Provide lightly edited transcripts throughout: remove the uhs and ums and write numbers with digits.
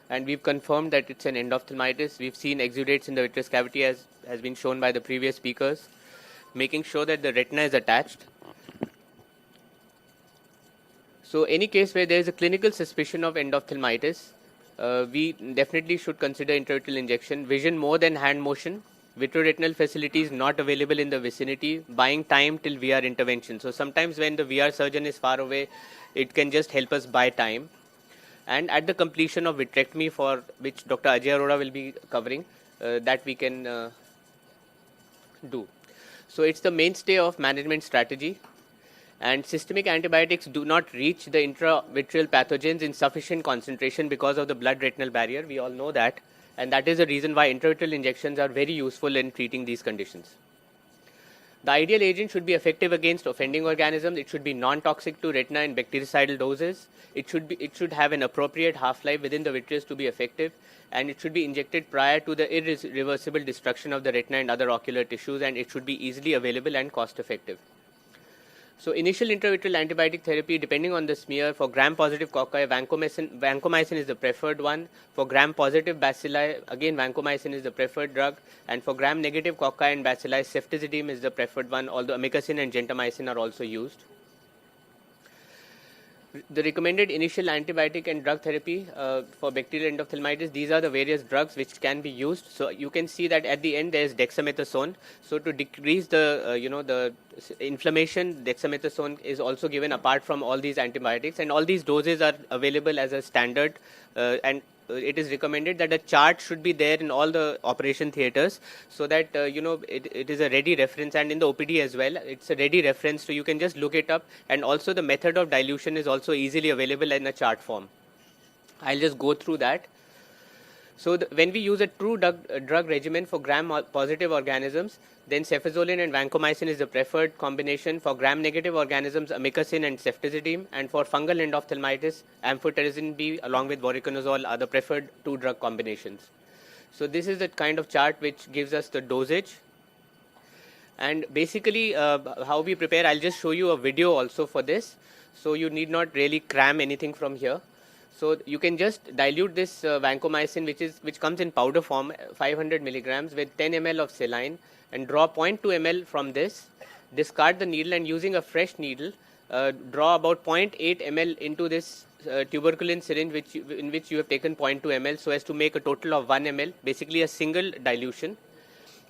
and we've confirmed that it's an endophthalmitis. We've seen exudates in the vitreous cavity, as has been shown by the previous speakers, making sure that the retina is attached. So any case where there is a clinical suspicion of endophthalmitis, we definitely should consider intravitreal injection. Vision more than hand motion. Vitreoretinal facilities not available in the vicinity. Buying time till VR intervention. So sometimes when the VR surgeon is far away, it can just help us buy time. And at the completion of vitrectomy, for which Dr. Ajay Arora will be covering, that we can do. So it's the mainstay of management strategy. And systemic antibiotics do not reach the intravitreal pathogens in sufficient concentration because of the blood-retinal barrier. We all know that. And that is the reason why intravitreal injections are very useful in treating these conditions. The ideal agent should be effective against offending organisms. It should be non-toxic to retina in bactericidal doses. It should have an appropriate half-life within the vitreous to be effective, and it should be injected prior to the irreversible destruction of the retina and other ocular tissues, and it should be easily available and cost-effective. So initial intravitreal antibiotic therapy, depending on the smear, for gram-positive cocci, vancomycin is the preferred one. For gram-positive bacilli, again vancomycin is the preferred drug. And for gram-negative cocci and bacilli, ceftazidime is the preferred one, although amikacin and gentamicin are also used. The recommended initial antibiotic and drug therapy for bacterial endophthalmitis, these are the various drugs which can be used. So you can see that at the end there is dexamethasone. So to decrease the the inflammation, dexamethasone is also given apart from all these antibiotics, and all these doses are available as a standard, and it is recommended that a chart should be there in all the operation theaters, so that it is a ready reference, and in the OPD as well it's a ready reference, so you can just look it up, and also the method of dilution is also easily available in a chart form. I'll just go through that. So when we use a true drug regimen for gram-positive organisms, then cefazolin and vancomycin is the preferred combination. For gram-negative organisms, amikacin and ceftazidime. And for fungal endophthalmitis, amphotericin B along with voriconazole are the preferred two drug combinations. So this is the kind of chart which gives us the dosage. And basically, how we prepare, I'll just show you a video also for this. So you need not really cram anything from here. So you can just dilute this vancomycin, which comes in powder form, 500 milligrams, with 10 ml of saline, and draw 0.2 ml from this. Discard the needle, and using a fresh needle, draw about 0.8 ml into this tuberculin syringe, in which you have taken 0.2 ml, so as to make a total of 1 ml, basically a single dilution.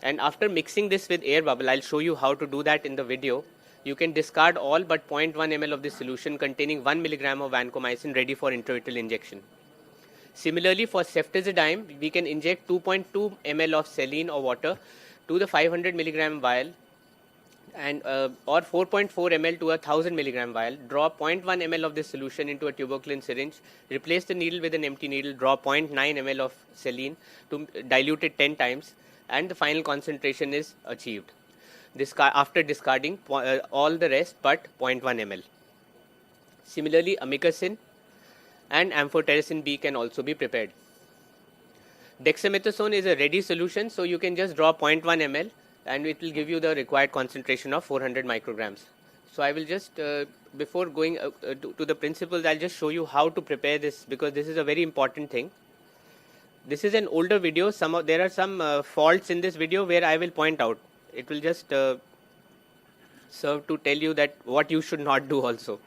And after mixing this with air bubble, I'll show you how to do that in the video. You can discard all but 0.1 ml of this solution containing 1 milligram of vancomycin ready for intravitreal injection. Similarly, for ceftazidime, we can inject 2.2 ml of saline or water to the 500 milligram vial, and or 4.4 ml to a 1000 milligram vial. Draw 0.1 ml of this solution into a tuberculin syringe. Replace the needle with an empty needle. Draw 0.9 ml of saline to dilute it 10 times, and the final concentration is achieved. After discarding all the rest but 0.1 ml. Similarly, amikacin and amphotericin B can also be prepared. Dexamethasone is a ready solution, so you can just draw 0.1 ml, and it will give you the required concentration of 400 micrograms. So I will just, before going to the principles, I'll just show you how to prepare this, because this is a very important thing. This is an older video. There are some faults in this video where I will point out. It will just serve to tell you that what you should not do also.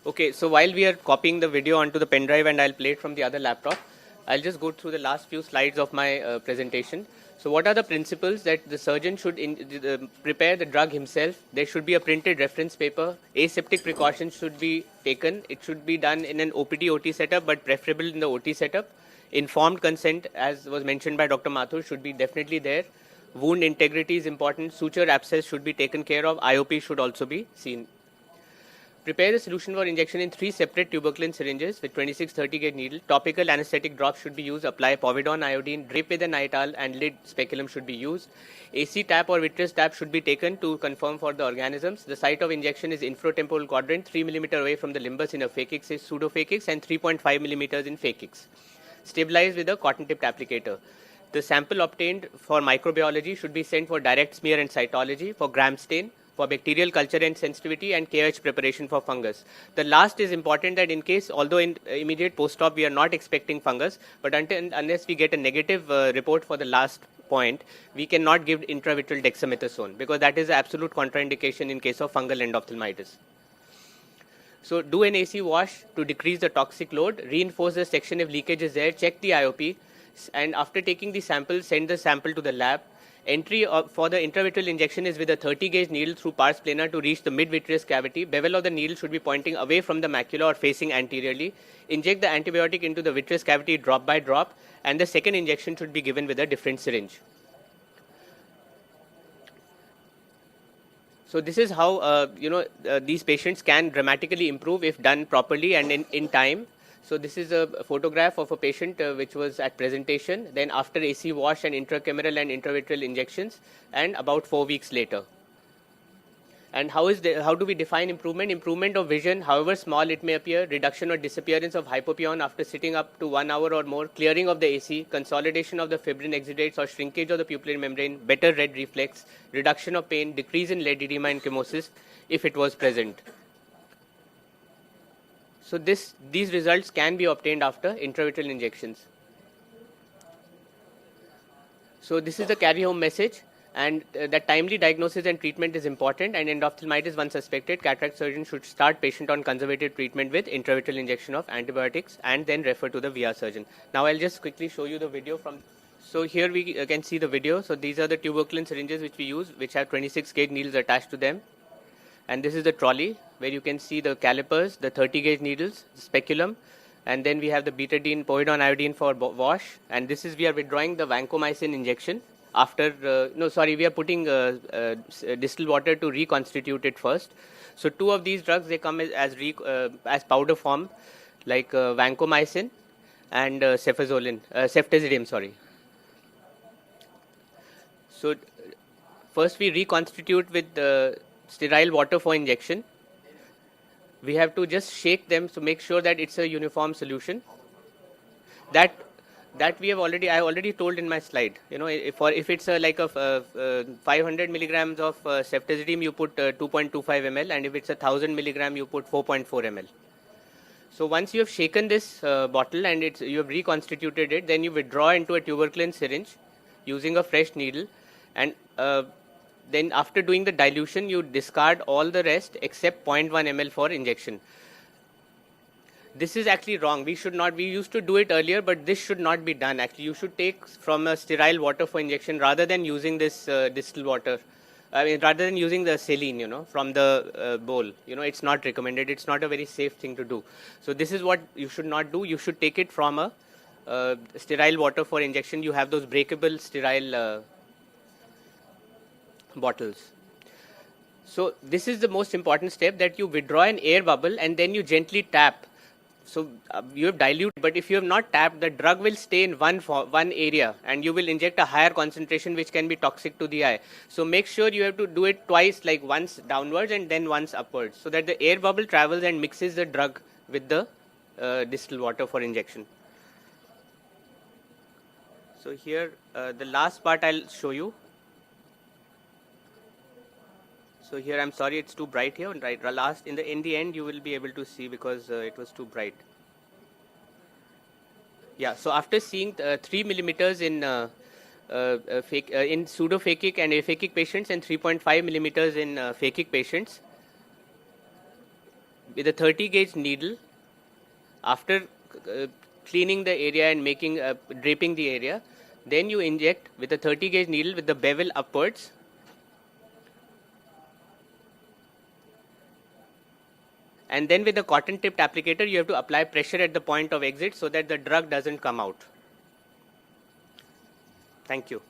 Okay, so while we are copying the video onto the pen drive, and I'll play it from the other laptop, I'll just go through the last few slides of my presentation. So what are the principles? That the surgeon should prepare the drug himself. There should be a printed reference paper. Aseptic precautions should be taken. It should be done in an OPD-OT setup, but preferable in the OT setup. Informed consent, as was mentioned by Dr. Mathur, should be definitely there. Wound integrity is important. Suture abscess should be taken care of. IOP should also be seen. Prepare the solution for injection in 3 separate tuberculin syringes with 26-30 gauge needle. Topical anesthetic drops should be used. Apply povidone iodine. Drape with a nitrile, and lid speculum should be used. AC tap or vitreous tap should be taken to confirm for the organisms. The site of injection is infratemporal quadrant, 3 mm away from the limbus in a phakics is pseudophakics, and 3.5 mm in phakics. Stabilize with a cotton tipped applicator. The sample obtained for microbiology should be sent for direct smear and cytology. For gram stain, for bacterial culture and sensitivity, and KH preparation for fungus. The last is important, that in case, although in immediate post-op we are not expecting fungus, but unless we get a negative report for the last point, we cannot give intravitreal dexamethasone, because that is absolute contraindication in case of fungal endophthalmitis. So do an AC wash to decrease the toxic load, reinforce the section if leakage is there, check the IOP, and after taking the sample, send the sample to the lab. Entry for the intravitreal injection is with a 30 gauge needle through pars plana to reach the mid-vitreous cavity. Bevel of the needle should be pointing away from the macula or facing anteriorly. Inject the antibiotic into the vitreous cavity drop by drop, and the second injection should be given with a different syringe. So this is how these patients can dramatically improve if done properly and in time. So this is a photograph of a patient which was at presentation, then after AC wash and intracameral and intravitreal injections, and about 4 weeks later. And how do we define improvement? Improvement of vision, however small it may appear, reduction or disappearance of hypopyon after sitting up to 1 hour or more, clearing of the AC, consolidation of the fibrin exudates or shrinkage of the pupillary membrane, better red reflex, reduction of pain, decrease in lead edema and chemosis if it was present. So these results can be obtained after intravitreal injections. So this is the carry-home message, and that timely diagnosis and treatment is important, and endophthalmitis once suspected, cataract surgeon should start patient on conservative treatment with intravitreal injection of antibiotics and then refer to the VR surgeon. Now I'll just quickly show you the video from. So here we can see the video. So these are the tuberculin syringes which we use, which have 26 gauge needles attached to them. And this is the trolley where you can see the calipers, the 30 gauge needles, the speculum, and then we have the betadine, povidone iodine for wash. And this is, we are withdrawing the vancomycin injection after, we are putting distilled water to reconstitute it first. So 2 of these drugs, they come as powder form, like vancomycin and ceftazidime, So first we reconstitute with sterile water for injection. We have to just shake them to make sure that it's a uniform solution. That I already told in my slide. If it's like a 500 milligrams of ceftazidime, you put 2.25 ml, and if it's 1,000 milligram, you put 4.4 ml. So once you have shaken this bottle and you have reconstituted it, then you withdraw into a tuberculin syringe using a fresh needle, and then after doing the dilution, you discard all the rest except 0.1 ml for injection. This is actually wrong. We used to do it earlier, but this should not be done. Actually, you should take from a sterile water for injection rather than using this distilled water. Rather than using the saline, from the bowl. It's not recommended. It's not a very safe thing to do. So this is what you should not do. You should take it from a sterile water for injection. You have those breakable sterile bottles. So this is the most important step, that you withdraw an air bubble and then you gently tap. So you have diluted, but if you have not tapped, the drug will stay in one area and you will inject a higher concentration which can be toxic to the eye. So make sure you have to do it twice, like once downwards and then once upwards, so that the air bubble travels and mixes the drug with the distilled water for injection. So here the last part I'll show you. So here, I'm sorry, it's too bright here. Right, last in the end, you will be able to see because it was too bright. Yeah. So after seeing 3 millimeters in pseudophakic and aphakic patients and 3.5 millimeters in phakic patients, with a 30 gauge needle, after cleaning the area and making draping the area, then you inject with a 30 gauge needle with the bevel upwards. And then with the cotton tipped applicator, you have to apply pressure at the point of exit so that the drug doesn't come out. Thank you.